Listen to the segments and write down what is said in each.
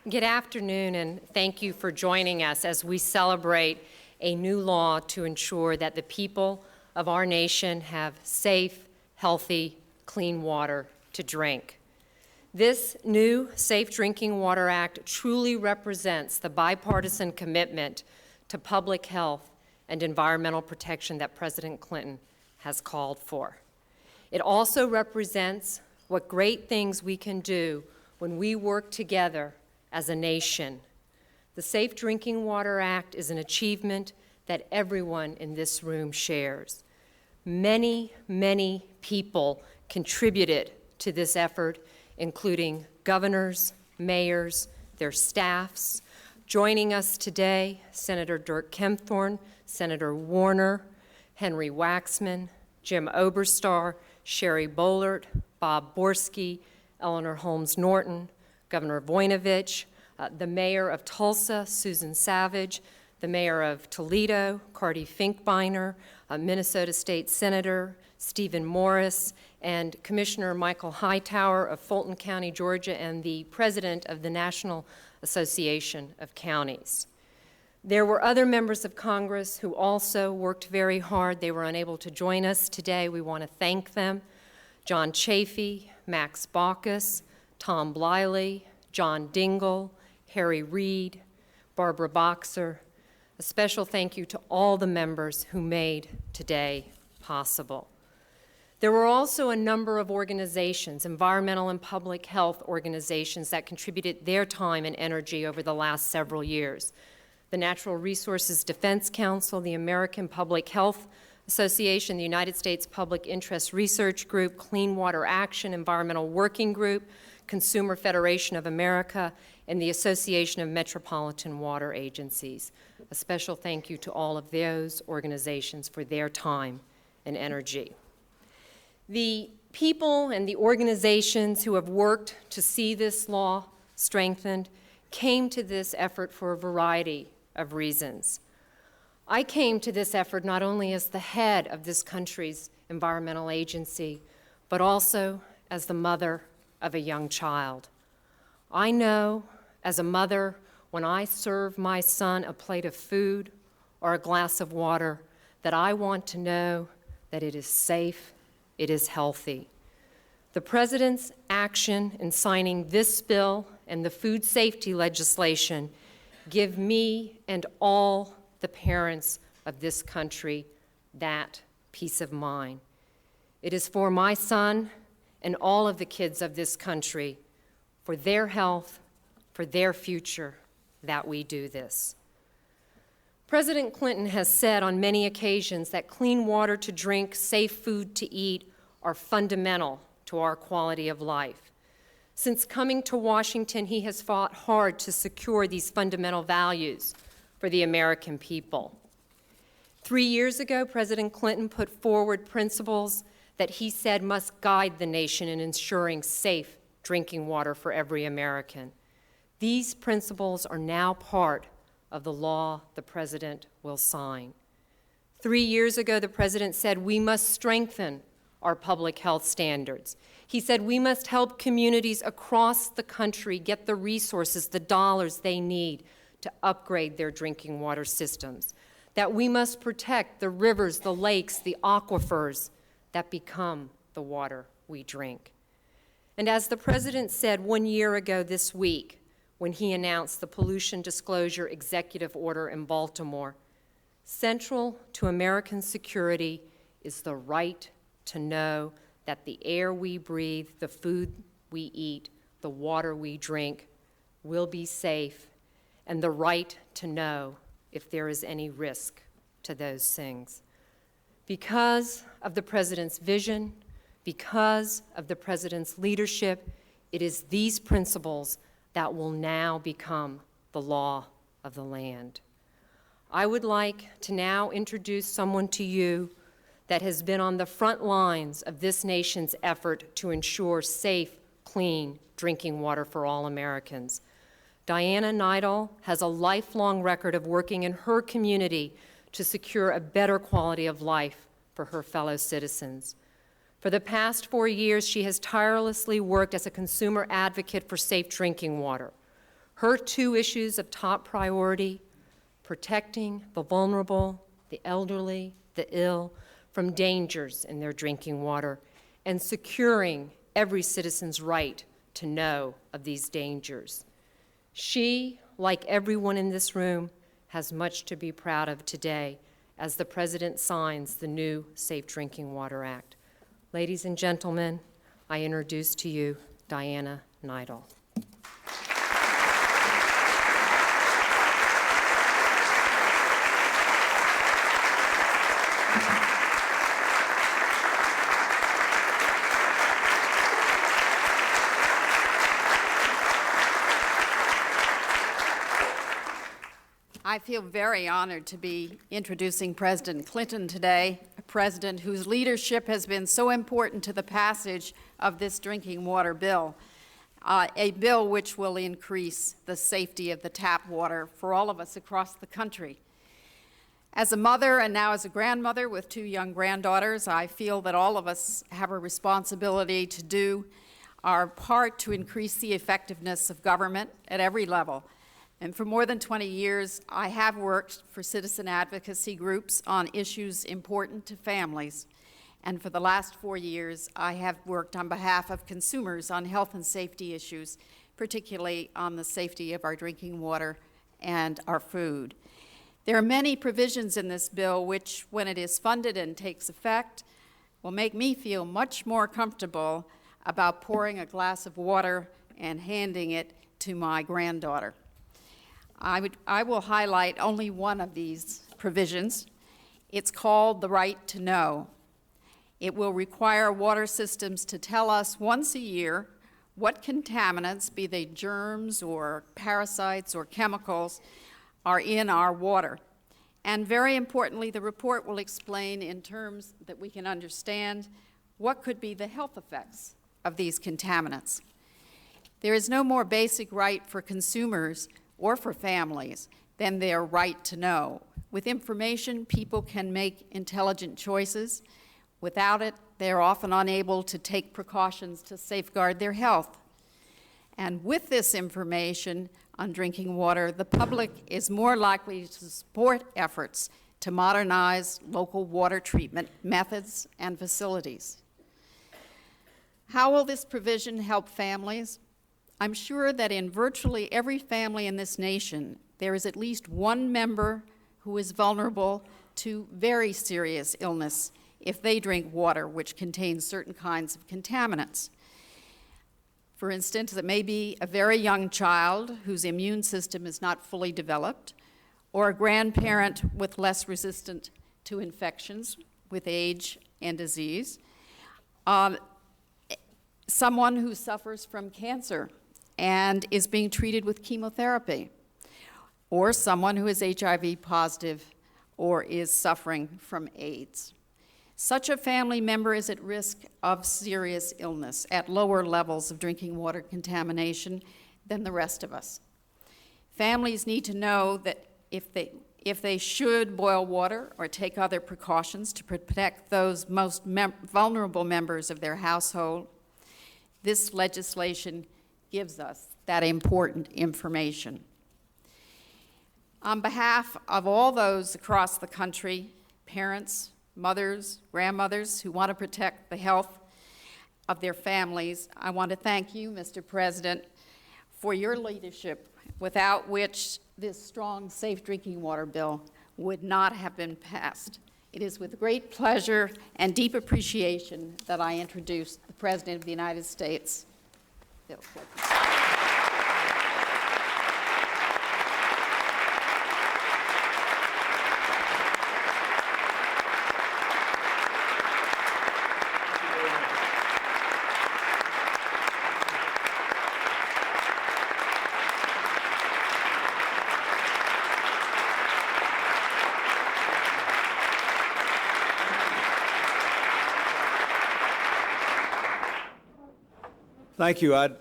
Good afternoon, and thank you for joining us as we celebrate a new law to ensure that the people of our nation have safe, healthy, clean water to drink. This new Safe Drinking Water Act truly represents the bipartisan commitment to public health and environmental protection that President Clinton has called for. It also represents what great things we can do when we work together as a nation. The Safe Drinking Water Act is an achievement that everyone in this room shares. Many, many people contributed to this effort, including governors, mayors, their staffs. Joining us today, Senator Dirk Kempthorne, Senator Warner, Henry Waxman, Jim Oberstar, Sherry Boehlert, Bob Borski, Eleanor Holmes Norton, Governor Voinovich, the mayor of Tulsa, Susan Savage, the mayor of Toledo, Cardi Finkbeiner, Minnesota State Senator Stephen Morris, and Commissioner Michael Hightower of Fulton County, Georgia, and the president of the National Association of Counties. There were other members of Congress who also worked very hard. They were unable to join us today. We want to thank them. John Chafee, Max Baucus, Tom Bliley, John Dingell, Harry Reid, Barbara Boxer. A special thank you to all the members who made today possible. There were also a number of organizations, environmental and public health organizations, that contributed their time and energy over the last several years. The Natural Resources Defense Council, the American Public Health Association, the United States Public Interest Research Group, Clean Water Action Environmental Working Group, Consumer Federation of America, and the Association of Metropolitan Water Agencies. A special thank you to all of those organizations for their time and energy. The people and the organizations who have worked to see this law strengthened came to this effort for a variety of reasons. I came to this effort not only as the head of this country's environmental agency, but also as the mother of a young child. I know as a mother, when I serve my son a plate of food or a glass of water, that I want to know that it is safe, it is healthy. The President's action in signing this bill and the food safety legislation give me and all the parents of this country that peace of mind. It is for my son and all of the kids of this country, for their health, for their future, that we do this. President Clinton has said on many occasions that clean water to drink, safe food to eat are fundamental to our quality of life. Since coming to Washington, he has fought hard to secure these fundamental values for the American people. 3 years ago, President Clinton put forward principles that he said must guide the nation in ensuring safe drinking water for every American. These principles are now part of the law the President will sign. 3 years ago, the President said we must strengthen our public health standards. He said we must help communities across the country get the resources, the dollars they need to upgrade their drinking water systems, that we must protect the rivers, the lakes, the aquifers that become the water we drink. And as the President said 1 year ago this week, when he announced the Pollution Disclosure Executive Order in Baltimore, central to American security is the right to know that the air we breathe, the food we eat, the water we drink will be safe, and the right to know if there is any risk to those things. Because of the President's vision, because of the President's leadership, it is these principles that will now become the law of the land. I would like to now introduce someone to you that has been on the front lines of this nation's effort to ensure safe, clean drinking water for all Americans. Diana Nidal has a lifelong record of working in her community to secure a better quality of life for her fellow citizens. For the past 4 years, she has tirelessly worked as a consumer advocate for safe drinking water. Her two issues of top priority, protecting the vulnerable, the elderly, the ill, from dangers in their drinking water, and securing every citizen's right to know of these dangers. She, like everyone in this room, has much to be proud of today as the President signs the new Safe Drinking Water Act. Ladies and gentlemen, I introduce to you Diana Nidal. I feel very honored to be introducing President Clinton today, a president whose leadership has been so important to the passage of this drinking water bill, a bill which will increase the safety of the tap water for all of us across the country. As a mother and now as a grandmother with two young granddaughters, I feel that all of us have a responsibility to do our part to increase the effectiveness of government at every level. And for more than 20 years, I have worked for citizen advocacy groups on issues important to families. And for the last 4 years, I have worked on behalf of consumers on health and safety issues, particularly on the safety of our drinking water and our food. There are many provisions in this bill which, when it is funded and takes effect, will make me feel much more comfortable about pouring a glass of water and handing it to my granddaughter. I will highlight only one of these provisions. It's called the right to know. It will require water systems to tell us once a year what contaminants, be they germs or parasites or chemicals, are in our water. And very importantly, the report will explain in terms that we can understand what could be the health effects of these contaminants. There is no more basic right for consumers or for families than their right to know. With information, people can make intelligent choices. Without it, they're often unable to take precautions to safeguard their health. And with this information on drinking water, the public is more likely to support efforts to modernize local water treatment methods and facilities. How will this provision help families? I'm sure that in virtually every family in this nation, there is at least one member who is vulnerable to very serious illness if they drink water which contains certain kinds of contaminants. For instance, it may be a very young child whose immune system is not fully developed, or a grandparent with less resistant to infections with age and disease, someone who suffers from cancer and is being treated with chemotherapy, or someone who is HIV positive or is suffering from AIDS. Such a family member is at risk of serious illness at lower levels of drinking water contamination than the rest of us. Families need to know that if they should boil water or take other precautions to protect those most vulnerable members of their household, this legislation gives us that important information. On behalf of all those across the country, parents, mothers, grandmothers who want to protect the health of their families, I want to thank you, Mr. President, for your leadership, without which this strong, safe drinking water bill would not have been passed. It is with great pleasure and deep appreciation that I introduce the President of the United States, Bill Clinton. Thank you. I'd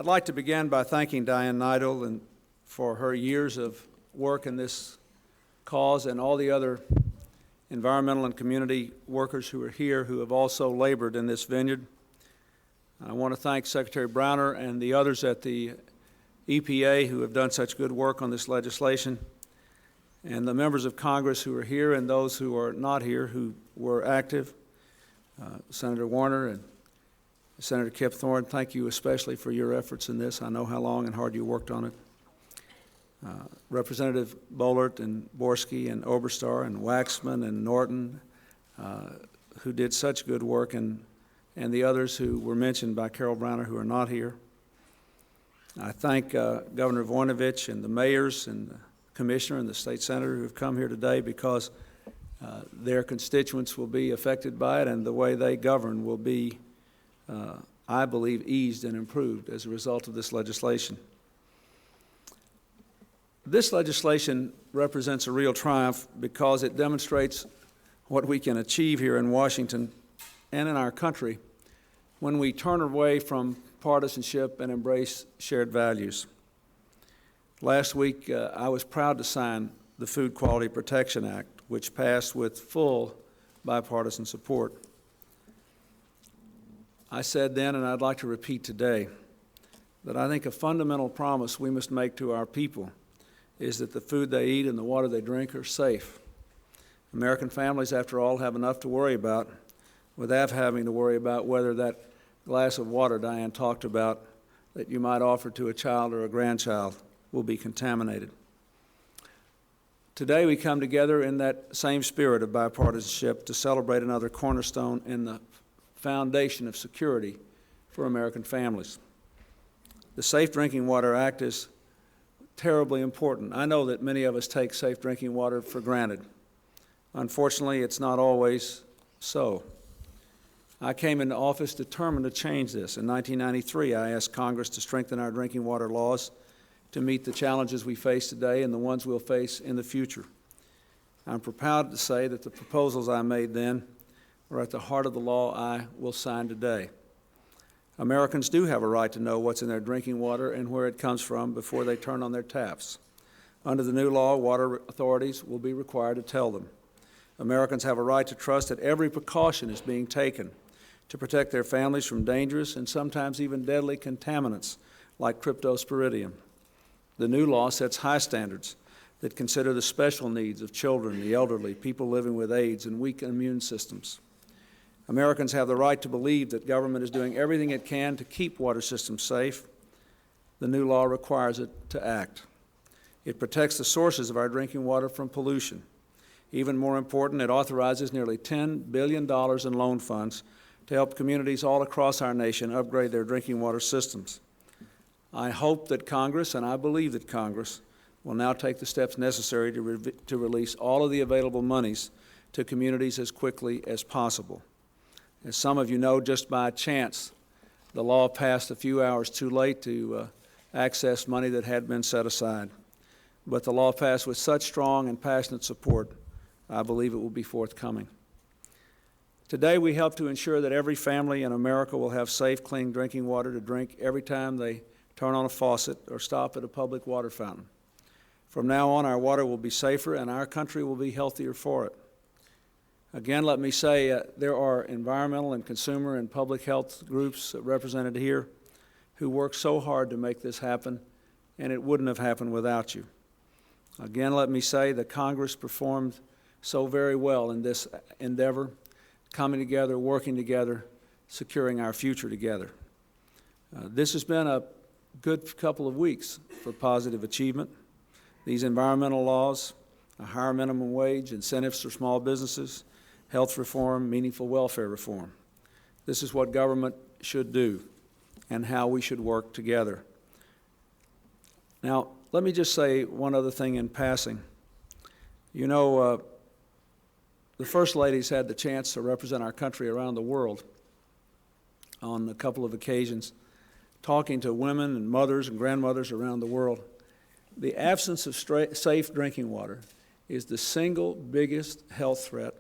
like to begin by thanking Diane Nidal for her years of work in this cause and all the other environmental and community workers who are here who have also labored in this vineyard. I want to thank Secretary Browner and the others at the EPA, who have done such good work on this legislation, and the members of Congress who are here and those who are not here who were active, Senator Warner and Senator Kip Thorne, thank you especially for your efforts in this. I know how long and hard you worked on it. Representative Bollert and Borski and Oberstar and Waxman and Norton, who did such good work, and the others who were mentioned by Carol Browner who are not here. I thank Governor Voinovich and the mayors and the commissioner and the state senator who have come here today, because their constituents will be affected by it, and the way they govern will be, I believe, eased and improved as a result of this legislation. This legislation represents a real triumph because it demonstrates what we can achieve here in Washington and in our country when we turn away from partisanship and embrace shared values. Last week, I was proud to sign the Food Quality Protection Act, which passed with full bipartisan support. I said then, and I'd like to repeat today, that I think a fundamental promise we must make to our people is that the food they eat and the water they drink are safe. American families, after all, have enough to worry about without having to worry about whether that glass of water Diane talked about that you might offer to a child or a grandchild will be contaminated. Today we come together in that same spirit of bipartisanship to celebrate another cornerstone in the foundation of security for American families. The Safe Drinking Water Act is terribly important. I know that many of us take safe drinking water for granted. Unfortunately, it's not always so. I came into office determined to change this. In 1993, I asked Congress to strengthen our drinking water laws to meet the challenges we face today and the ones we'll face in the future. I'm proud to say that the proposals I made then are at the heart of the law I will sign today. Americans do have a right to know what's in their drinking water and where it comes from before they turn on their taps. Under the new law, water authorities will be required to tell them. Americans have a right to trust that every precaution is being taken to protect their families from dangerous and sometimes even deadly contaminants like cryptosporidium. The new law sets high standards that consider the special needs of children, the elderly, people living with AIDS, and weak immune systems. Americans have the right to believe that government is doing everything it can to keep water systems safe. The new law requires it to act. It protects the sources of our drinking water from pollution. Even more important, it authorizes nearly $10 billion in loan funds to help communities all across our nation upgrade their drinking water systems. I hope that Congress, and I believe that Congress, will now take the steps necessary to release all of the available monies to communities as quickly as possible. As some of you know, just by chance, the law passed a few hours too late to access money that had been set aside. But the law passed with such strong and passionate support, I believe it will be forthcoming. Today, we help to ensure that every family in America will have safe, clean drinking water to drink every time they turn on a faucet or stop at a public water fountain. From now on, our water will be safer and our country will be healthier for it. Again, let me say there are environmental and consumer and public health groups represented here who work so hard to make this happen, and it wouldn't have happened without you. Again, let me say that Congress performed so very well in this endeavor, coming together, working together, securing our future together. This has been a good couple of weeks for positive achievement. These environmental laws, a higher minimum wage, incentives for small businesses, health reform, meaningful welfare reform. This is what government should do and how we should work together. Now, let me just say one other thing in passing. You know, the First Lady's had the chance to represent our country around the world on a couple of occasions, talking to women and mothers and grandmothers around the world. The absence of safe drinking water is the single biggest health threat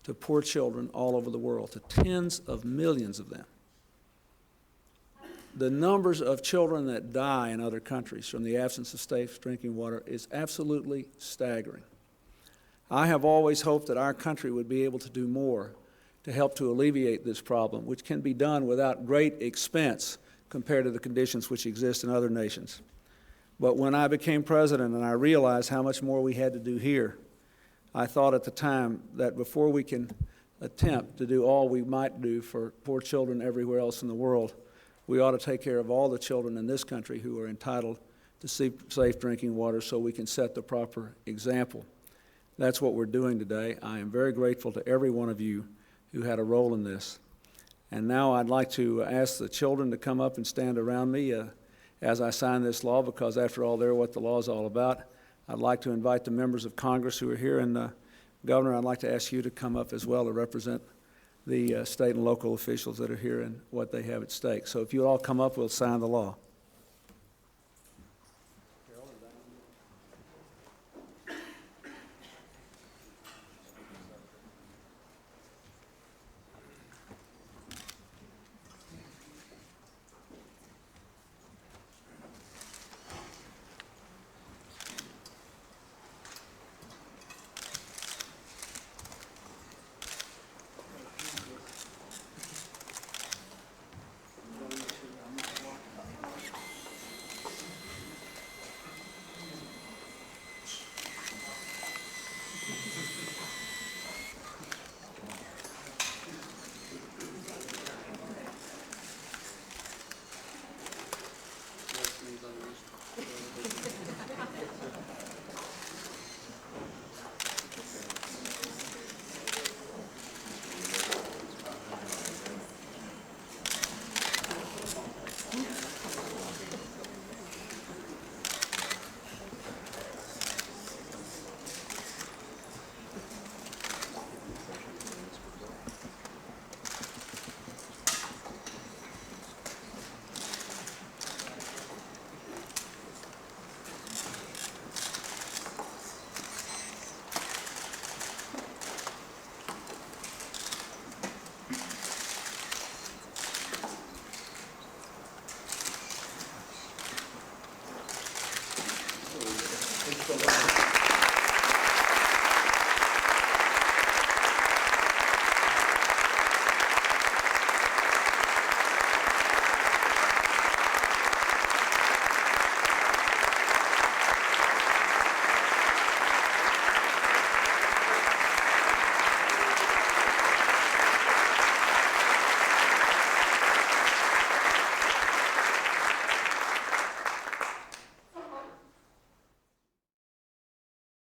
to poor children all over the world, to tens of millions of them. The numbers of children that die in other countries from the absence of safe drinking water is absolutely staggering. I have always hoped that our country would be able to do more to help to alleviate this problem, which can be done without great expense compared to the conditions which exist in other nations. But when I became president and I realized how much more we had to do here, I thought at the time that before we can attempt to do all we might do for poor children everywhere else in the world, we ought to take care of all the children in this country who are entitled to safe drinking water so we can set the proper example. That's what we're doing today. I am very grateful to every one of you who had a role in this. And now I'd like to ask the children to come up and stand around me as I sign this law, because after all, they're what the law is all about. I'd like to invite the members of Congress who are here, and Governor, I'd like to ask you to come up as well to represent the state and local officials that are here and what they have at stake. So if you all come up, we'll sign the law.